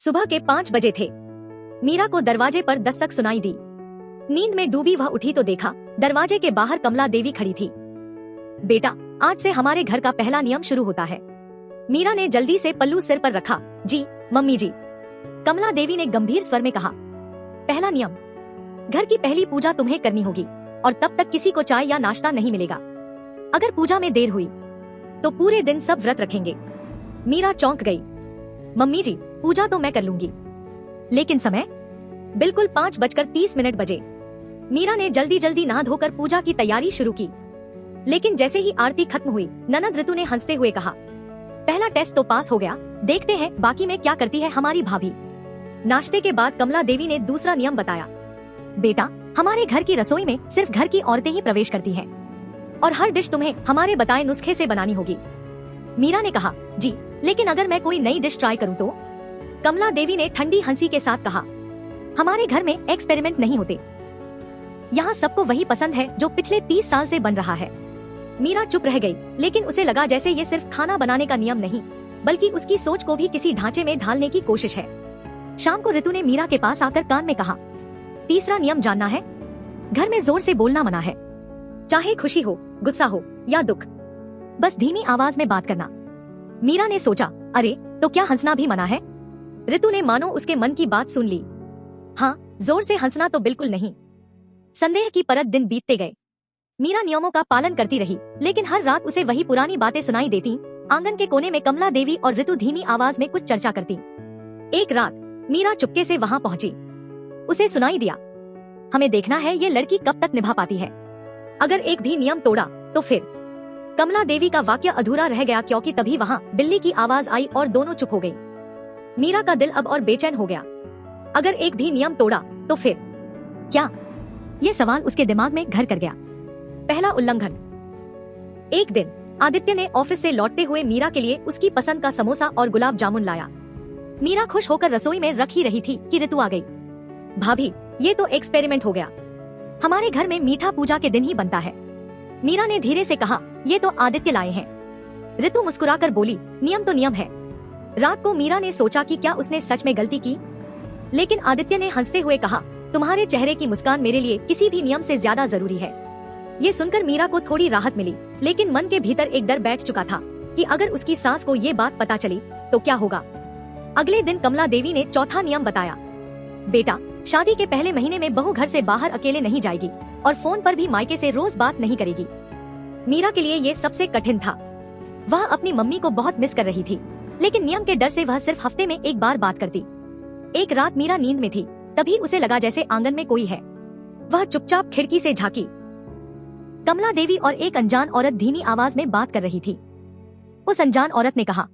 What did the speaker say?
सुबह के 5 बजे थे। मीरा को दरवाजे पर दस्तक सुनाई दी। नींद में डूबी वह उठी तो देखा दरवाजे के बाहर कमला देवी खड़ी थी। बेटा, आज से हमारे घर का पहला नियम शुरू होता है। मीरा ने जल्दी से पल्लू सिर पर रखा। जी मम्मी जी, कमला देवी ने गंभीर स्वर में कहा। पहला नियम, घर की पहली पूजा तुम्हें करनी होगी और तब तक किसी को चाय या नाश्ता नहीं मिलेगा। अगर पूजा में देर हुई तो पूरे दिन सब व्रत रखेंगे। मीरा चौंक गई। मम्मी जी, पूजा तो मैं कर लूंगी, लेकिन समय? बिल्कुल 5:30 बजे। मीरा ने जल्दी जल्दी नहा धोकर पूजा की तैयारी शुरू की। लेकिन जैसे ही आरती खत्म हुई, ननद ऋतु ने हंसते हुए कहा, पहला टेस्ट तो पास हो गया, देखते हैं बाकी में क्या करती है हमारी भाभी। नाश्ते के बाद कमला देवी ने दूसरा नियम बताया। बेटा, हमारे घर की रसोई में सिर्फ घर की औरतें ही प्रवेश करती हैं और हर डिश तुम्हें हमारे बताए नुस्खे से बनानी होगी। मीरा ने कहा, जी, लेकिन अगर मैं कोई नई डिश ट्राई करूं तो? कमला देवी ने ठंडी हंसी के साथ कहा, हमारे घर में एक्सपेरिमेंट नहीं होते। यहाँ सबको वही पसंद है जो पिछले 30 साल से बन रहा है। मीरा चुप रह गई, लेकिन उसे लगा जैसे ये सिर्फ खाना बनाने का नियम नहीं, बल्कि उसकी सोच को भी किसी ढांचे में ढालने की कोशिश है। शाम को ऋतु ने मीरा के पास आकर कान में कहा, तीसरा नियम जानना है? घर में जोर से बोलना मना है, चाहे खुशी हो, गुस्सा हो या दुख, बस धीमी आवाज में बात करना। मीरा ने सोचा, अरे तो क्या हंसना भी मना है? ऋतु ने मानो उसके मन की बात सुन ली। हाँ, जोर से हंसना तो बिल्कुल नहीं। संदेह की परत दिन बीतते गए। मीरा नियमों का पालन करती रही, लेकिन हर रात उसे वही पुरानी बातें सुनाई देती। आंगन के कोने में कमला देवी और ऋतु धीमी आवाज में कुछ चर्चा करती। एक रात मीरा चुपके से वहाँ पहुंची। उसे सुनाई दिया, हमें देखना है ये लड़की कब तक निभा पाती है। अगर एक भी नियम तोड़ा तो फिर। कमला देवी का वाक्य अधूरा रह गया क्योंकि तभी वहाँ बिल्ली की आवाज आई और दोनों चुप हो गई। मीरा का दिल अब और बेचैन हो गया। अगर एक भी नियम तोड़ा तो फिर क्या? ये सवाल उसके दिमाग में घर कर गया। पहला उल्लंघन। एक दिन आदित्य ने ऑफिस से लौटते हुए मीरा के लिए उसकी पसंद का समोसा और गुलाब जामुन लाया। मीरा खुश होकर रसोई में रख ही रही थी कि ऋतु आ गई। भाभी, ये तो एक्सपेरिमेंट हो गया। हमारे घर में मीठा पूजा के दिन ही बनता है। मीरा ने धीरे से कहा, ये तो आदित्य लाए हैं। ऋतु मुस्कुराकर बोली, नियम तो नियम है। रात को मीरा ने सोचा कि क्या उसने सच में गलती की, लेकिन आदित्य ने हंसते हुए कहा, तुम्हारे चेहरे की मुस्कान मेरे लिए किसी भी नियम से ज्यादा जरूरी है। ये सुनकर मीरा को थोड़ी राहत मिली, लेकिन मन के भीतर एक डर बैठ चुका था कि अगर उसकी सास को ये बात पता चली तो क्या होगा। अगले दिन कमला देवी ने चौथा नियम बताया। बेटा, शादी के पहले महीने में बहू घर से बाहर अकेले नहीं जाएगी और फोन पर भी मायके से रोज बात नहीं करेगी। मीरा के लिए ये सबसे कठिन था। वह अपनी मम्मी को बहुत मिस कर रही थी, लेकिन नियम के डर से वह सिर्फ हफ्ते में एक बार बात करती। एक रात मीरा नींद में थी, तभी उसे लगा जैसे आंगन में कोई है। वह चुपचाप खिड़की से झांकी। कमला देवी और एक अनजान औरत धीमी आवाज में बात कर रही थी। उस अनजान औरत ने कहा,